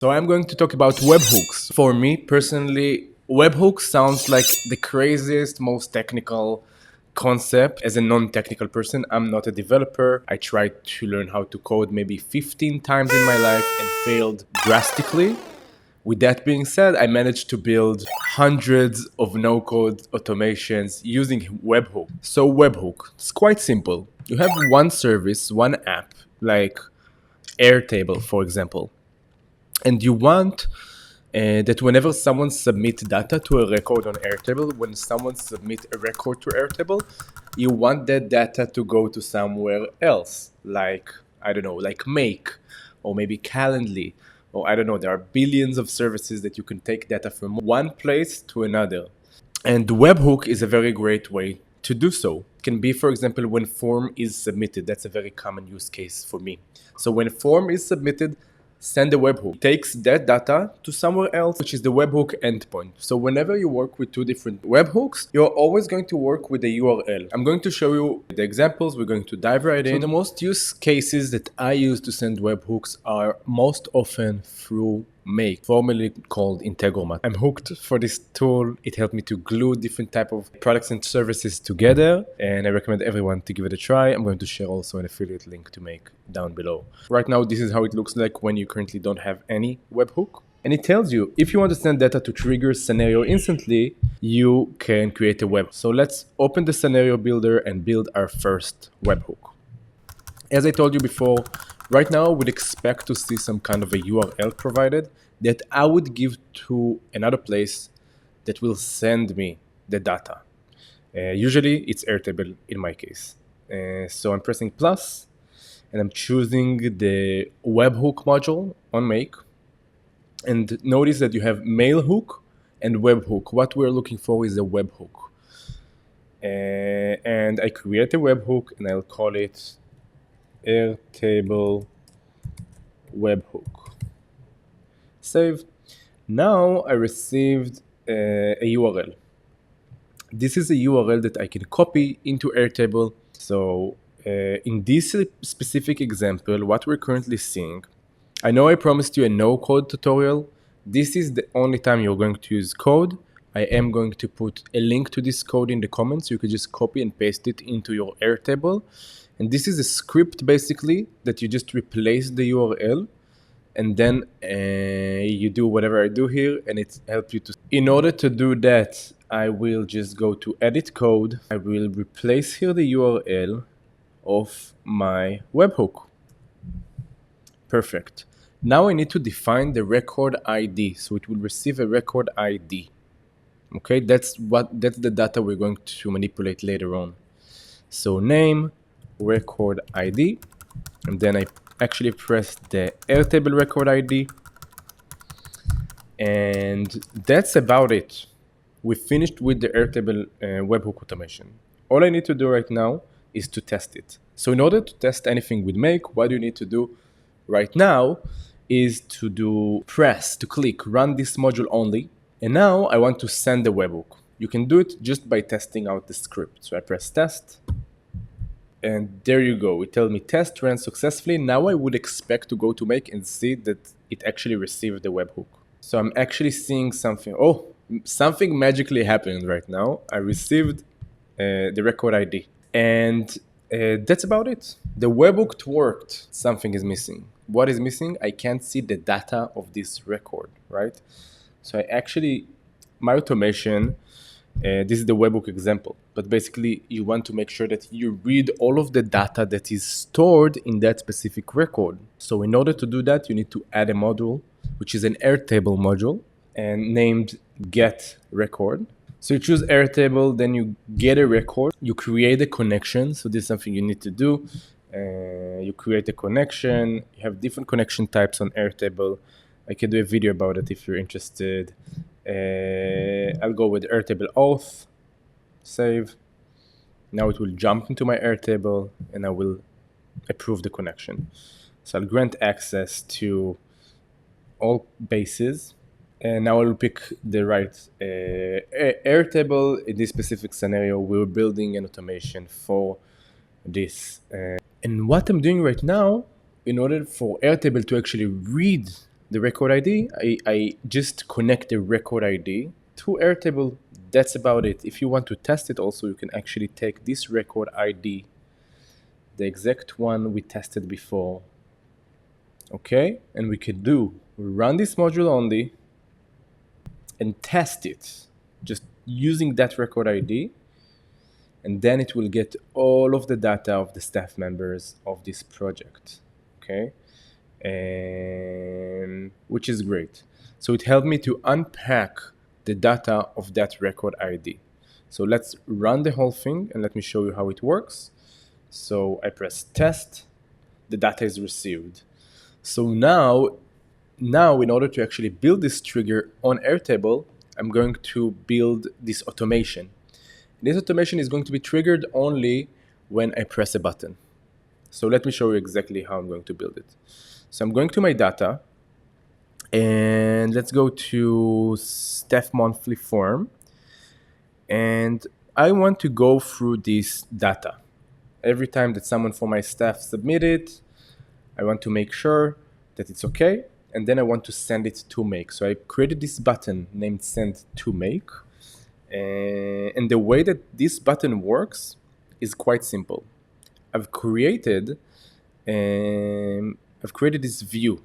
So I'm going to talk about webhooks. For me personally, webhooks sounds like the craziest, most technical concept. As a non-technical person, I'm not a developer. I tried to learn how to code maybe 15 times in my life and failed drastically. With that being said, I managed to build hundreds of no-code automations using Webhook. So Webhook, it's quite simple. You have one service, one app, like Airtable, for example, and you want that whenever someone submits data to a record on Airtable, when someone submits a record to Airtable, you want that data to go to somewhere else, like, I don't know, like Make, or maybe Calendly, or I don't know, there are billions of services that you can take data from one place to another. And Webhook is a very great way to do so. It can be, for example, when form is submitted. That's a very common use case for me. So when form is submitted, send a webhook. It takes that data to somewhere else, which is the webhook endpoint. So whenever you work with two different webhooks, you're always going to work with the URL. I'm going to show you the examples. We're going to dive right in. So the most use cases that I use to send webhooks are most often through Make, formerly called Integromat. I'm hooked for this tool. It helped me to glue different type of products and services together, and I recommend everyone to give it a try. I'm going to share also an affiliate link to Make down below. Right now, this is how it looks like when you currently don't have any webhook. And it tells you if you want to send data to trigger scenario instantly, you can create a web. So let's open the scenario builder and build our first webhook. As I told you before, right now I would expect to see some kind of a URL provided that I would give to another place that will send me the data. Usually it's Airtable in my case. So I'm pressing plus and I'm choosing the webhook module on Make. And notice that you have mail hook and webhook. What we're looking for is a webhook. And I create a webhook and I'll call it Airtable webhook. Save. Now I received a URL. This is a URL that I can copy into Airtable. So in this specific example, what we're currently seeing, I know I promised you a no-code tutorial. This is the only time you're going to use code. I am going to put a link to this code in the comments. You can just copy and paste it into your Airtable. And this is a script basically that you just replace the URL and then you do whatever I do here and it helps you to. In order to do that, I will just go to edit code. I will replace here the URL of my webhook. Perfect. Now I need to define the record ID. So it will receive a record ID. Okay, that's the data we're going to manipulate later on. So name, record ID, and then I actually press the Airtable record ID, and that's about it. We finished with the Airtable webhook automation. All I need to do right now is to test it. So in order to test anything with Make, what you need to do right now is to click run this module only. And now I want to send the webhook. You can do it just by testing out the script. So I press test. And there you go. It tells me test ran successfully. Now I would expect to go to Make and see that it actually received the webhook. So I'm actually seeing something. Oh, something magically happened right now. I received the record ID. And that's about it. The webhook worked. Something is missing. What is missing? I can't see the data of this record, right? So I actually, my automation, this is the webhook example, but basically you want to make sure that you read all of the data that is stored in that specific record. So in order to do that, you need to add a module, which is an Airtable module and named get record. So you choose Airtable, then you get a record, you create a connection. So this is something you need to do. You create a connection, you have different connection types on Airtable. I can do a video about it if you're interested. I'll go with Airtable auth, save. Now it will jump into my Airtable and I will approve the connection. So I'll grant access to all bases. And now I'll pick the right Airtable. In this specific scenario, we're building an automation for this. And what I'm doing right now, in order for Airtable to actually read the record ID, I just connect the record ID to Airtable. That's about it. If you want to test it also, you can actually take this record ID, the exact one we tested before, okay? And we can run this module only and test it just using that record ID, and then it will get all of the data of the staff members of this project, okay? And which is great. So it helped me to unpack the data of that record ID. So let's run the whole thing and let me show you how it works. So I press test, the data is received. So now in order to actually build this trigger on Airtable, I'm going to build this automation. This automation is going to be triggered only when I press a button. So let me show you exactly how I'm going to build it. So I'm going to my data, and let's go to staff monthly form. And I want to go through this data. Every time that someone from my staff submit it, I want to make sure that it's okay. And then I want to send it to Make. So I created this button named Send to Make. And the way that this button works is quite simple. I've created this view,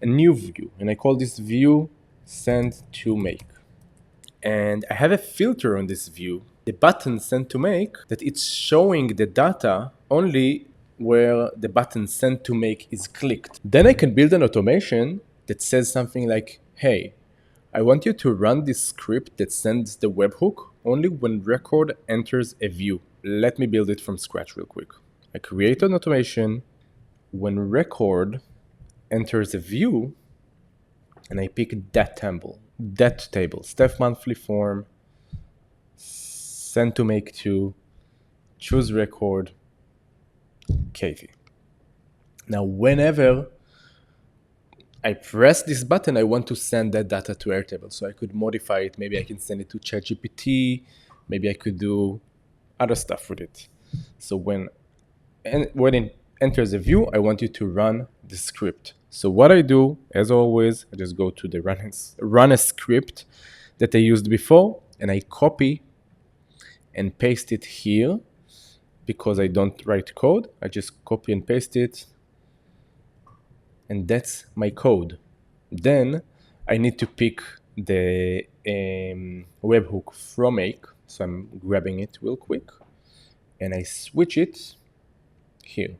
a new view, and I call this view Send to Make. And I have a filter on this view, the button Send to Make, that it's showing the data only where the button Send to Make is clicked. Then I can build an automation that says something like, hey, I want you to run this script that sends the webhook only when record enters a view. Let me build it from scratch real quick. I create an automation when record enters a view, and I pick that table, staff monthly form, send to Make to, choose record, Katie. Now, whenever I press this button, I want to send that data to Airtable. So I could modify it. Maybe I can send it to ChatGPT. Maybe I could do other stuff with it. So when it enters a view, I want you to run the script. So what I do, as always, I just go to the run a script that I used before, and I copy and paste it here because I don't write code. I just copy and paste it, and that's my code. Then I need to pick the webhook from Make. So I'm grabbing it real quick, and I switch it here.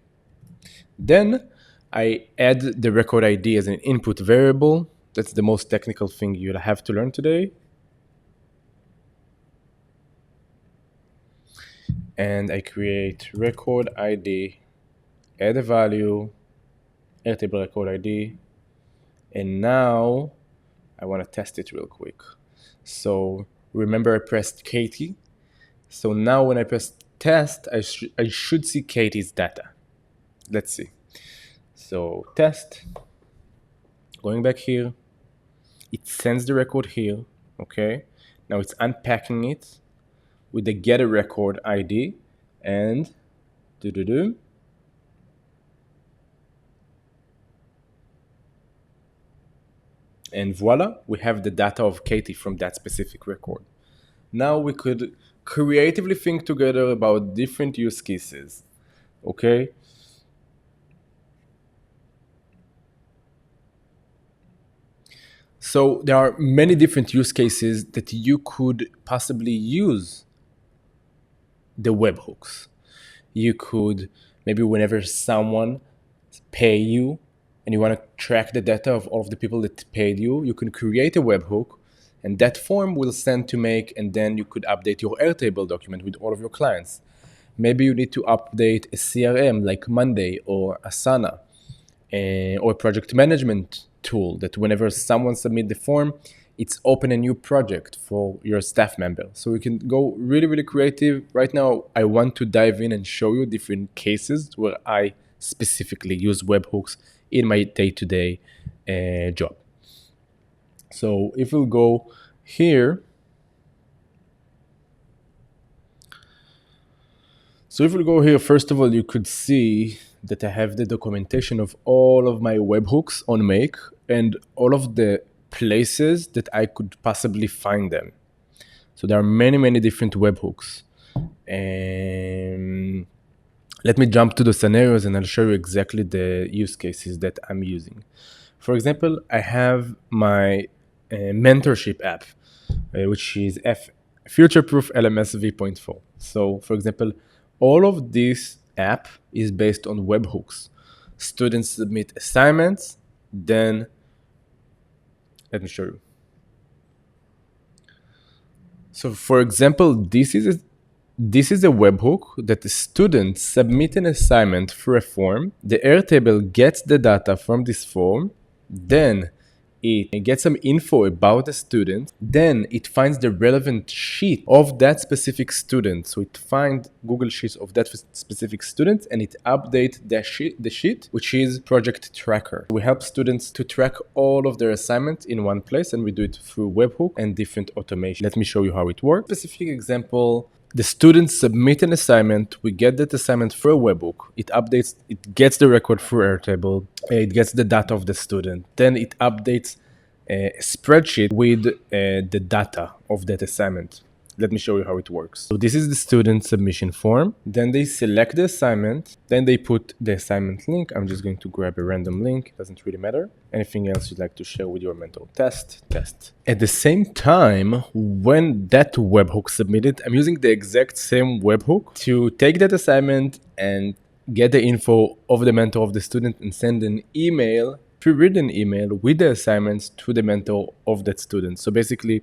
Then I add the record ID as an input variable. That's the most technical thing you'll have to learn today. And I create record ID, add a value, Airtable record ID, and now I want to test it real quick. So remember I pressed Katie. So now when I press test, I should see Katie's data. Let's see. So test, going back here, it sends the record here, okay? Now it's unpacking it with the get a record ID and and voila, we have the data of Katie from that specific record. Now we could creatively think together about different use cases, okay? So there are many different use cases that you could possibly use the webhooks. You could maybe whenever someone pay you and you want to track the data of all of the people that paid you, you can create a webhook, and that form will send to Make, and then you could update your Airtable document with all of your clients. Maybe you need to update a CRM like Monday or Asana, or a project management tool that whenever someone submits the form, it's open a new project for your staff member. So we can go really, really creative. Right now, I want to dive in and show you different cases where I specifically use webhooks in my day-to-day job. So if we'll go here, first of all, you could see that I have the documentation of all of my webhooks on Make and all of the places that I could possibly find them. So there are many, many different webhooks. And let me jump to the scenarios and I'll show you exactly the use cases that I'm using. For example, I have my mentorship app, which is Future-Proof LMS v.4. So, for example, all of this app is based on webhooks. Students submit assignments, then let me show you. So, for example, this is a webhook that the students submit an assignment through a form. The Airtable gets the data from this form, then it gets some info about the student, then it finds the relevant sheet of that specific student. So it finds Google Sheets of that specific student and it updates the sheet, which is Project Tracker. We help students to track all of their assignments in one place, and we do it through webhook and different automation. Let me show you how it works. Specific example. The students submit an assignment, we get that assignment through a webhook, it updates, it gets the record through Airtable, it gets the data of the student, then it updates a spreadsheet with the data of that assignment. Let me show you how it works. So this is the student submission form. Then they select the assignment. Then they put the assignment link. I'm just going to grab a random link. Doesn't really matter. Anything else you'd like to share with your mentor? Test. At the same time, when that webhook submitted, I'm using the exact same webhook to take that assignment and get the info of the mentor of the student and send an email, pre-written email with the assignments to the mentor of that student. So basically,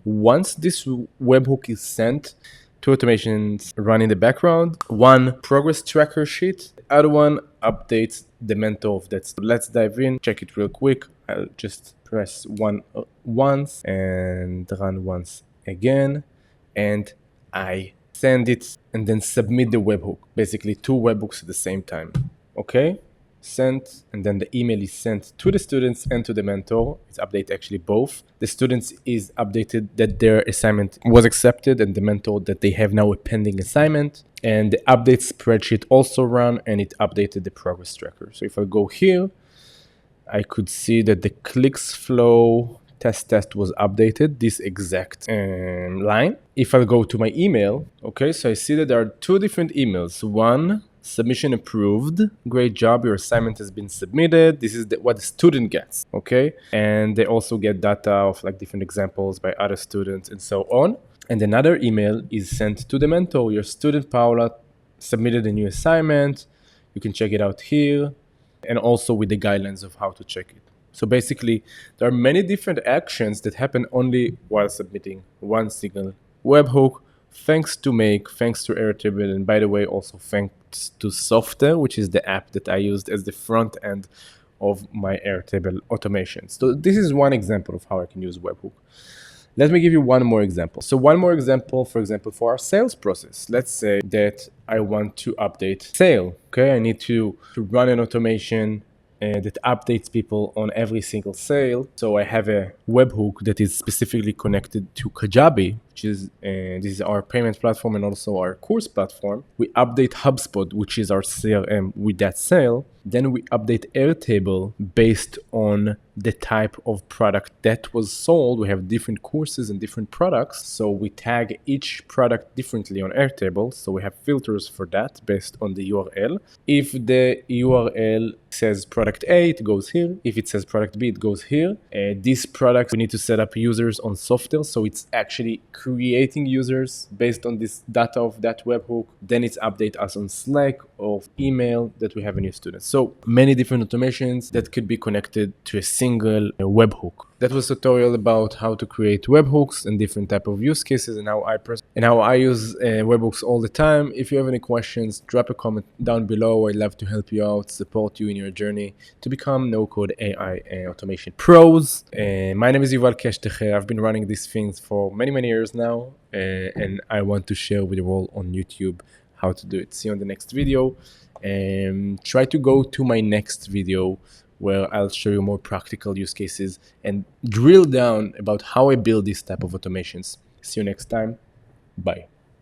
once this webhook is sent, two automations run in the background. One progress tracker sheet, the other one updates the mentor of that. So let's dive in, check it real quick. I'll just press one once and run once again. And I send it and then submit the webhook. Basically two webhooks at the same time. Okay? Sent, and then the email is sent to the students and to the mentor. It's updated actually both. The students is updated that their assignment was accepted, and the mentor that they have now a pending assignment. And the update spreadsheet also ran, and it updated the progress tracker. So if I go here, I could see that the clicks flow test was updated, this exact line. If I go to my email, okay, so I see that there are two different emails. One, submission approved, great job, your assignment has been submitted. This is what the student gets, okay? And they also get data of like different examples by other students and so on. And another email is sent to the mentor. Your student Paula submitted a new assignment. You can check it out here, and also with the guidelines of how to check it. So basically, there are many different actions that happen only while submitting one single webhook. Thanks to Make, thanks to Airtable, and by the way, also thanks to Software, which is the app that I used as the front end of my Airtable automation. So this is one example of how I can use Webhook. Let me give you one more example. So one more example, for example, for our sales process. Let's say that I want to update sale. Okay, I need to run an automation that updates people on every single sale. So I have a webhook that is specifically connected to Kajabi, which is this is our payment platform and also our course platform. We update HubSpot, which is our CRM, with that sale. Then we update Airtable based on the type of product that was sold. We have different courses and different products. So we tag each product differently on Airtable. So we have filters for that based on the URL. If the URL says product A, it goes here. If it says product B, it goes here. This product, we need to set up users on Software. So it's actually creating users based on this data of that webhook. Then it's update us on Slack or email that we have a new student. So many different automations that could be connected to a single webhook. That was a tutorial about how to create webhooks and different type of use cases and how I use webhooks all the time. If you have any questions, drop a comment down below. I'd love to help you out, support you in your journey to become no-code AI automation pros. My name is Yuval Keshtecher. I've been running these things for many years now, and I want to share with you all on YouTube how to do it. See you on the next video. Try to go to my next video where I'll show you more practical use cases and drill down about how I build this type of automations. See you next time. Bye.